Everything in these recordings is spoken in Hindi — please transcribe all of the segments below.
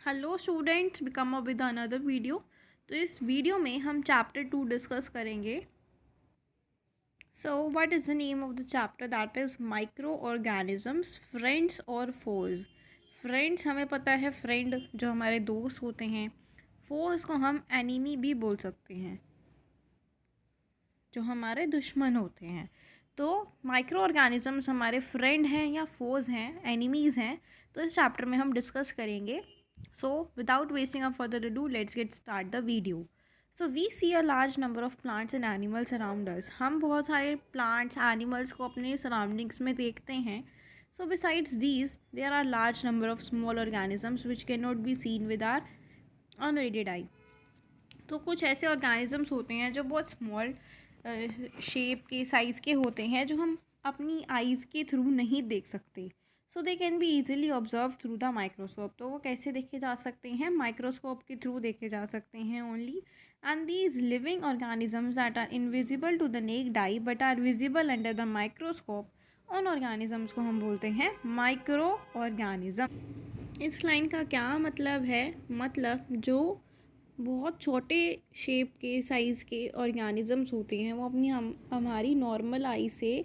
Hello students, become up with another video. तो इस वीडियो में हम चैप्टर 2 डिस्कस करेंगे। So what is the name of the chapter? That is micro organisms, friends और फोज। फ्रेंड्स हमें पता है, फ्रेंड जो हमारे दोस्त होते हैं। फोज को हम एनिमी भी बोल सकते हैं, जो हमारे दुश्मन होते हैं। तो माइक्रो ऑर्गेनिजम्स हमारे फ्रेंड हैं या फोज हैं, एनिमीज़ हैं। तो इस चैप्टर में हम डिस्कस करेंगे। So, without wasting up further ado, let's get start the video. So, we see a large number of plants and animals around us. हम बहुत सारे plants, animals को अपने surroundings में देखते हैं. So, besides these, there are large number of small organisms which cannot be seen with our unaided eye. तो कुछ ऐसे ऑर्गेनिजम्स होते हैं जो बहुत स्मॉल शेप के साइज़ के होते हैं, जो हम अपनी आइज़ के थ्रू नहीं देख सकते। So they can be easily observe through the microscope. तो वो कैसे देखे जा सकते हैं? माइक्रोस्कोप के थ्रू देखे जा सकते हैं only. And these living organisms that are invisible to the naked eye but are visible under the microscope, उन ऑर्गेनिजम्स को हम बोलते हैं माइक्रो ऑर्गेनिज्म। इस लाइन का क्या मतलब है? मतलब जो बहुत छोटे शेप के साइज़ के ऑर्गेनिजम्स होते हैं, वो अपनी हमारी नॉर्मल आई से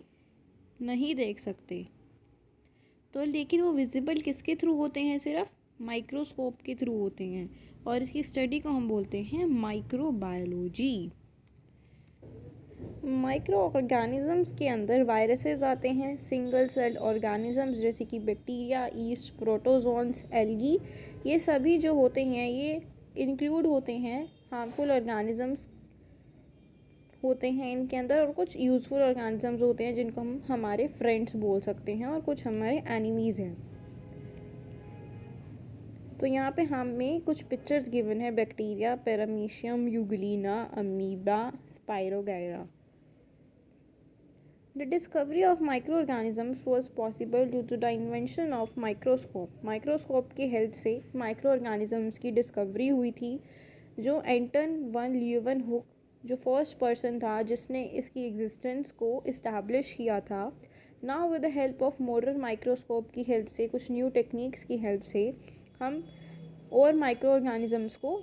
नहीं देख सकते। तो लेकिन वो विजिबल किसके थ्रू होते हैं? सिर्फ माइक्रोस्कोप के थ्रू होते हैं। और इसकी स्टडी को हम बोलते हैं माइक्रोबायोलॉजी। माइक्रो ऑर्गेनिजम्स के अंदर वायरसेस आते हैं, सिंगल सेल ऑर्गेनिजम्स जैसे कि बैक्टीरिया, ईस्ट, प्रोटोजोन्स, एल्गी। ये सभी जो होते हैं ये इंक्लूड होते हैं। हार्मफुल ऑर्गेनिजम्स होते हैं इनके अंदर, और कुछ यूज़फुल ऑर्गेनिजम्स होते हैं जिनको हम हमारे फ्रेंड्स बोल सकते हैं, और कुछ हमारे एनिमीज़ हैं। तो यहाँ पे हमें कुछ पिक्चर्स गिवन है: bacteria, paramecium, euglena, amoeba, spirogyra. The discovery of microorganisms was possible due to the invention of microscope. Microscope की हेल्प से माइक्रोऑर्गेनिजम्स की डिस्कवरी हुई थी, जो एंटन वन ल्यूवन हुक, जो फर्स्ट पर्सन था जिसने इसकी एग्जिस्टेंस को इस्टेब्लिश किया था। Now with the help of modern microscope की हेल्प से, कुछ न्यू टेक्निक्स की हेल्प से हम और माइक्रोऑर्गेनिजम्स को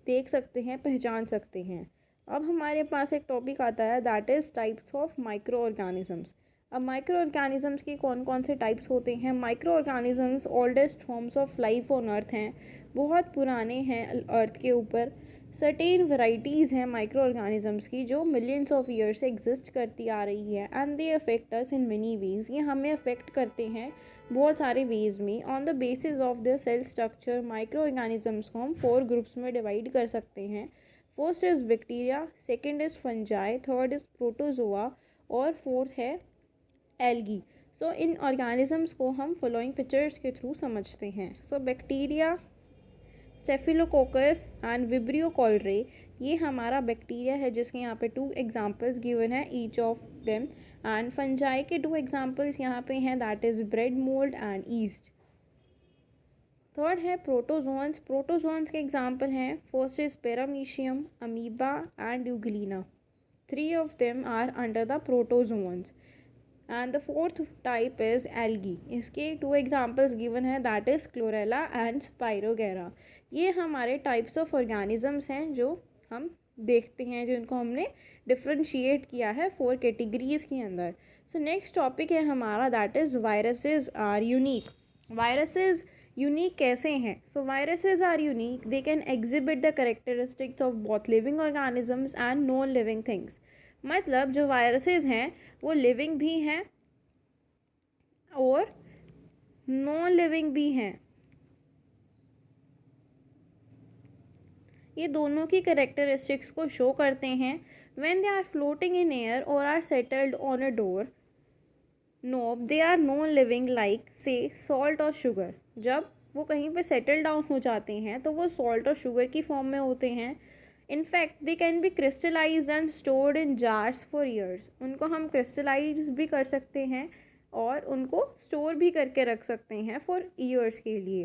देख सकते हैं, पहचान सकते हैं। अब हमारे पास एक टॉपिक आता है, that is types of micro organisms. अब माइक्रो ऑर्गेनिजम्स के कौन कौन से टाइप्स होते हैं? Micro organisms oldest forms of life on earth हैं, बहुत पुराने हैं अर्थ के ऊपर। सर्टेन वैराइटीज़ हैं माइक्रो ऑर्गेनिजम्स की, जो मिलियंस ऑफ ईयर से एग्जिस्ट करती आ रही है। And they affect us in many ways. ये हमें अफेक्ट करते हैं बहुत सारे वेज में। On the basis of the cell structure, microorganisms को हम 4 ग्रुप्स में डिवाइड कर सकते हैं। First is bacteria, second is fungi, third is protozoa, और फोर्थ है एल्गी। सो इन ऑर्गेनिजम्स को हम फॉलोइंग पिक्चर्स के थ्रू समझते हैं। So bacteria, staphylococcus and vibrio cholerae, ये हमारा बैक्टीरिया है जिसके यहाँ पे 2 एग्जाम्पल्स गिवन है each of them. And fungi के 2 एग्जाम्पल्स यहाँ पे हैं, that is bread mould and yeast. Third है प्रोटोजोन्स। प्रोटोजोन्स के एग्जाम्पल हैं, first is paramecium, amoeba and euglena. 3 of them are under the protozoans. And the fourth type is algae. इसके 2 एग्जाम्पल्स गिवन है, that is chlorella and spirogyra. ये हमारे टाइप्स ऑफ ऑर्गेनिजम्स हैं जो हम देखते हैं, जिनको हमने डिफ्रेंशिएट किया है 4 कैटेगरीज के अंदर। सो नेक्स्ट टॉपिक है हमारा, that is viruses are unique. Viruses unique कैसे हैं? So viruses are unique, they can exhibit the characteristics of both living organisms and non living things. मतलब जो वायरसेस हैं वो लिविंग भी हैं और नॉन लिविंग भी हैं। ये दोनों की करेक्टरिस्टिक्स को शो करते हैं। When they are floating in air और are settled on a door knob, they are non living like say salt और शुगर। जब वो कहीं पे सेटल डाउन हो जाते हैं तो वो सॉल्ट और शुगर की फॉर्म में होते हैं। In fact they can B crystallise and stored in jars for years. उनको हम क्रिस्टलाइज भी कर सकते हैं और उनको स्टोर भी करके रख सकते हैं फॉर ईयर्स के लिए।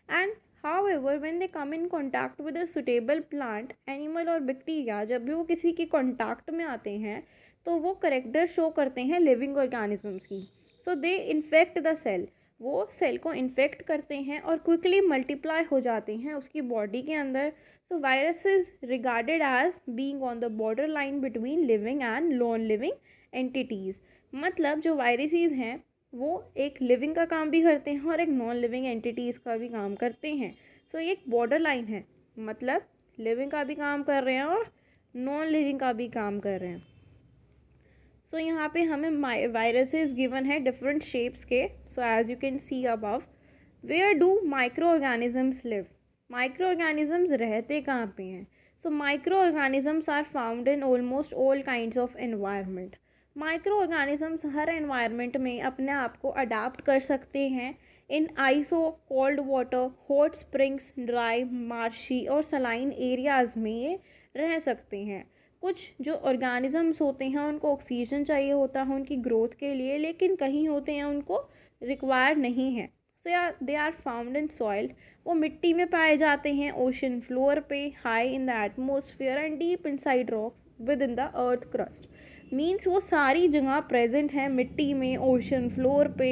And however when they come in contact with a suitable plant, animal और बैक्टीरिया, जब भी वो किसी के कॉन्टैक्ट में आते हैं तो वो करेक्टर शो करते हैं लिविंग ऑर्गेनिजम्स की। सो दे इन्फेक्ट द सेल। वो सेल को इन्फेक्ट करते हैं और क्विकली मल्टीप्लाई हो जाते हैं उसकी बॉडी के अंदर. So virus is regarded as being on the border line between living and non living entities. मतलब जो वायरसेस हैं वो एक लिविंग का काम भी करते हैं और एक नॉन लिविंग एंटिटीज़ का भी काम करते हैं. सो ये एक बॉर्डर लाइन है, मतलब लिविंग का भी काम कर रहे हैं और नॉन लिविंग का भी काम कर रहे हैं. सो यहाँ पे हमें वायरसेस गिवन है डिफरेंट शेप्स के. So as you can see above, where do micro organisms live. Micro organisms रहते कहाँ पे हैं? So micro organisms are found in almost all kinds of environment. Micro organisms हर एनवायरनमेंट में अपने आप को अडाप्ट कर सकते हैं. In ice cold water, hot springs, dry, marshy और सलाइन एरियाज़ में ये रह सकते हैं. कुछ जो ऑर्गेनिजम्स होते हैं उनको ऑक्सीजन चाहिए होता है उनकी ग्रोथ के लिए, लेकिन कहीं होते हैं उनको रिक्वायर नहीं है. So they are found in soil. वो मिट्टी में पाए जाते हैं, ओशन फ्लोर पे, high in the atmosphere and deep inside rocks within the earth crust. Means वो सारी जगह प्रेजेंट है, मिट्टी में, ओशन फ्लोर पे,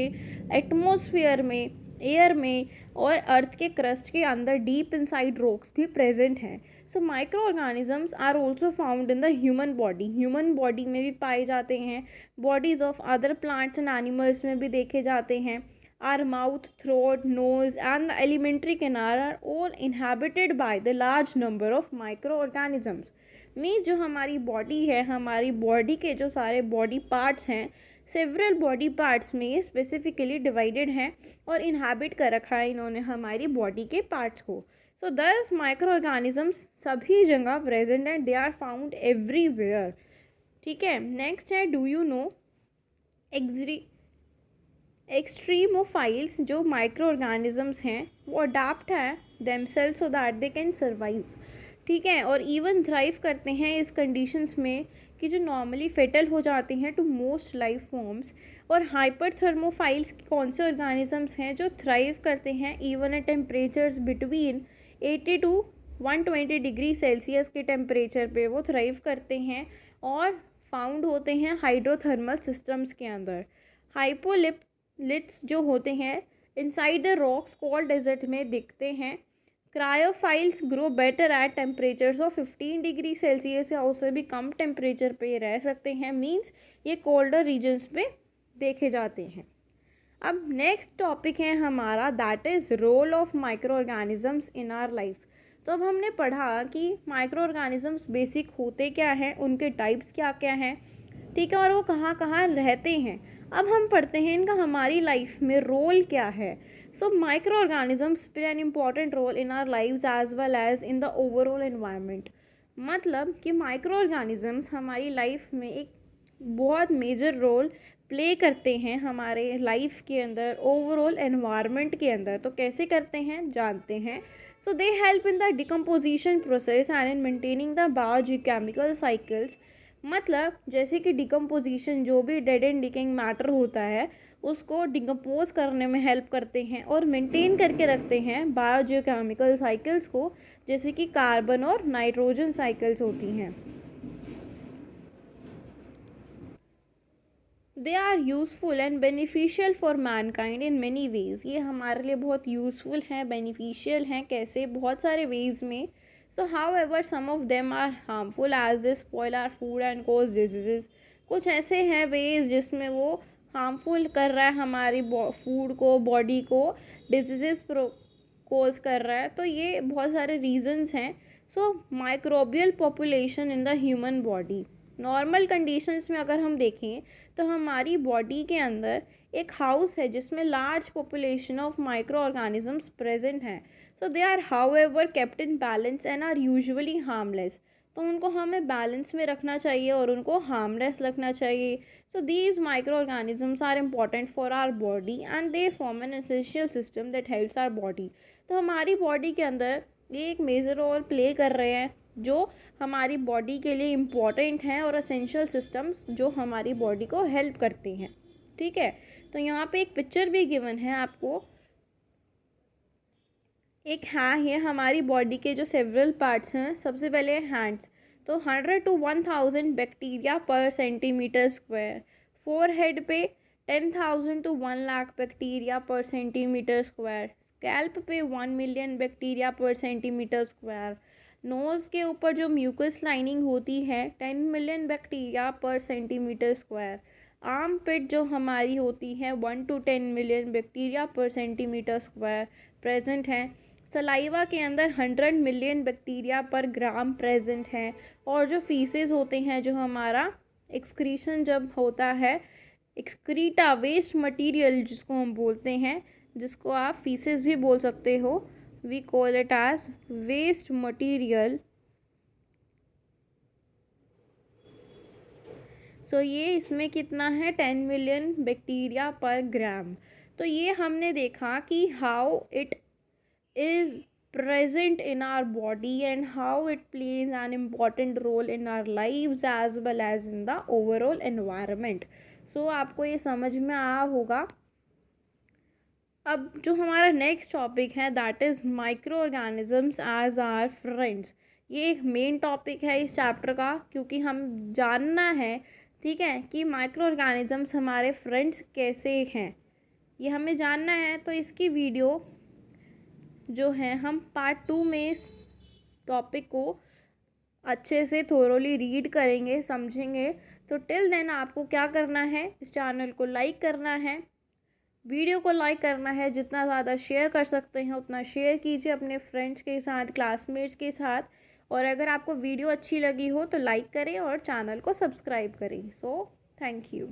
एटमोसफियर में, एयर में और अर्थ के क्रस्ट के अंदर डीप इनसाइड रॉक्स भी प्रेजेंट हैं. So micro organisms are also found in the human body. Human body में भी पाए जाते हैं, bodies of other plants and animals में भी देखे जाते हैं. Our mouth, throat, nose and the alimentary canal are all inhabited by the large number of micro organisms. Means जो हमारी बॉडी है, हमारी बॉडी के जो सारे बॉडी पार्ट्स हैं, सेवरल बॉडी पार्ट्स में स्पेसिफिकली डिवाइडेड हैं और इनहेबिट कर रखा है इन्होंने हमारी बॉडी के पार्ट्स को. सो दस माइक्रो ऑर्गेनिजम्स सभी जगह present and they are found everywhere. ठीक है, नेक्स्ट है, डू यू नो एक्सट्रीमोफाइल्स. जो माइक्रो ऑर्गेनिजम्स हैं वो अडाप्ट है themselves so that they can survive. ठीक है, और इवन थ्राइव करते हैं इस कंडीशंस में कि जो नॉर्मली फेटल हो जाते हैं टू मोस्ट लाइफ फॉर्म्स. और हाइपर थर्मोफाइल्स कौन से ऑर्गेनिजम्स हैं जो थ्राइव करते हैं even at temperatures between 80 to 120 degree Celsius के टेम्परेचर पे वो थ्राइव करते हैं और फाउंड होते हैं हाइड्रोथर्मल सिस्टम्स के अंदर. हाइपोलिप्स जो होते हैं inside the rocks cold desert में दिखते हैं. Cryophiles grow better at temperatures of 15 degree Celsius या उससे भी कम टेम्परेचर पे रह सकते हैं. मीन्स ये कोल्डर रीजन्स पे देखे जाते हैं. अब नेक्स्ट टॉपिक है हमारा, that is role of micro organisms in our life. तो अब हमने पढ़ा कि माइक्रो ऑर्गेनिजम्स बेसिक होते क्या हैं, उनके टाइप्स क्या क्या हैं, ठीक है, और वो कहाँ कहाँ रहते हैं. अब हम पढ़ते हैं इनका हमारी लाइफ में रोल क्या है. So micro organisms play an important role in our lives as well as in the overall environment. मतलब कि माइक्रो ऑर्गेनिजम्स हमारी लाइफ में एक बहुत मेजर रोल प्ले करते हैं हमारे लाइफ के अंदर, ओवरऑल एनवायरनमेंट के अंदर. तो कैसे करते हैं जानते हैं. So they help in the decomposition process and in maintaining the biochemical cycles. मतलब जैसे कि डिकम्पोजिशन, जो भी डेड एंड डिकेइंग मैटर होता है उसको डिकम्पोज करने में हेल्प करते हैं और मेंटेन करके रखते हैं बायोकेमिकल साइकिल्स को, जैसे कि कार्बन और नाइट्रोजन साइकिल्स होती हैं. They are useful and beneficial for mankind in many ways. ये हमारे लिए बहुत यूज़फुल हैं, बेनिफिशियल हैं. कैसे? बहुत सारे वेज़ में. So however some of them are harmful as they spoil our food and cause disease. कुछ ऐसे हैं वेज़ जिसमें वो हार्मफुल कर रहा है हमारी फूड को, बॉडी को, डिजीज़ कोज कर रहा है. तो ये बहुत सारे रीजंस हैं. So microbial population in the human body. Normal conditions में अगर हम देखें तो हमारी बॉडी के अंदर एक हाउस है जिसमें large population of micro organisms present हैं. So they are however kept in balance and are usually harmless. तो उनको हमें बैलेंस में रखना चाहिए और उनको हार्मलेस रखना चाहिए. So these micro organisms are important for our body and they form an essential system that helps our body. तो हमारी बॉडी के अंदर ये एक मेजर रोल प्ले कर रहे हैं जो हमारी बॉडी के लिए इम्पॉर्टेंट हैं और एसेंशियल सिस्टम्स जो हमारी बॉडी को हेल्प करते हैं. ठीक है, तो यहाँ पे एक पिक्चर भी गिवन है आपको. एक ये हमारी बॉडी के जो सेवरल पार्ट्स हैं. सबसे पहले हैंड्स. तो 100 to 1000 बैक्टीरिया पर सेंटीमीटर स्क्वायर. फोरहेड पे 10,000 to 1 लाख बैक्टीरिया पर सेंटीमीटर स्क्वायर। स्कैल्प पे 1 मिलियन बैक्टीरिया पर सेंटीमीटर स्क्वायर। नोज़ के ऊपर जो म्यूकस लाइनिंग होती है 10 मिलियन बैक्टीरिया पर सेंटीमीटर स्क्वायर। आर्म पिट जो हमारी होती है 1 to 10 मिलियन बैक्टीरिया पर सेंटीमीटर स्क्वायर प्रेजेंट है। सलाइवा के अंदर 100 मिलियन बैक्टीरिया पर ग्राम प्रेजेंट है। और जो फीसेस होते हैं, जो हमारा एक्सक्रीशन जब होता है, एक्सक्रीटा वेस्ट मटेरियल जिसको हम बोलते हैं, जिसको आप फीसेस भी बोल सकते हो, we call it as waste material. So ये इसमें कितना है 10 मिलियन बैक्टीरिया पर ग्राम। तो ये हमने देखा कि how it is present in our body and how it plays an important role in our lives as well as in the overall environment. So आपको ये समझ में आया होगा। अब जो हमारा नेक्स्ट टॉपिक है that is micro organisms as our friends. ये एक मेन टॉपिक है इस चैप्टर का, क्योंकि हम जानना है, ठीक है, कि माइक्रो ऑर्गेनिजम्स हमारे फ्रेंड्स कैसे हैं, ये हमें जानना है। तो इसकी वीडियो जो है हम पार्ट 2 में इस टॉपिक को अच्छे से थोरोली रीड करेंगे, समझेंगे। तो टिल देन आपको क्या करना है, इस चैनल को लाइक करना है, वीडियो को लाइक करना है, जितना ज़्यादा शेयर कर सकते हैं उतना शेयर कीजिए अपने फ्रेंड्स के साथ, क्लासमेट्स के साथ। और अगर आपको वीडियो अच्छी लगी हो तो लाइक करें और चैनल को सब्सक्राइब करें। So thank you.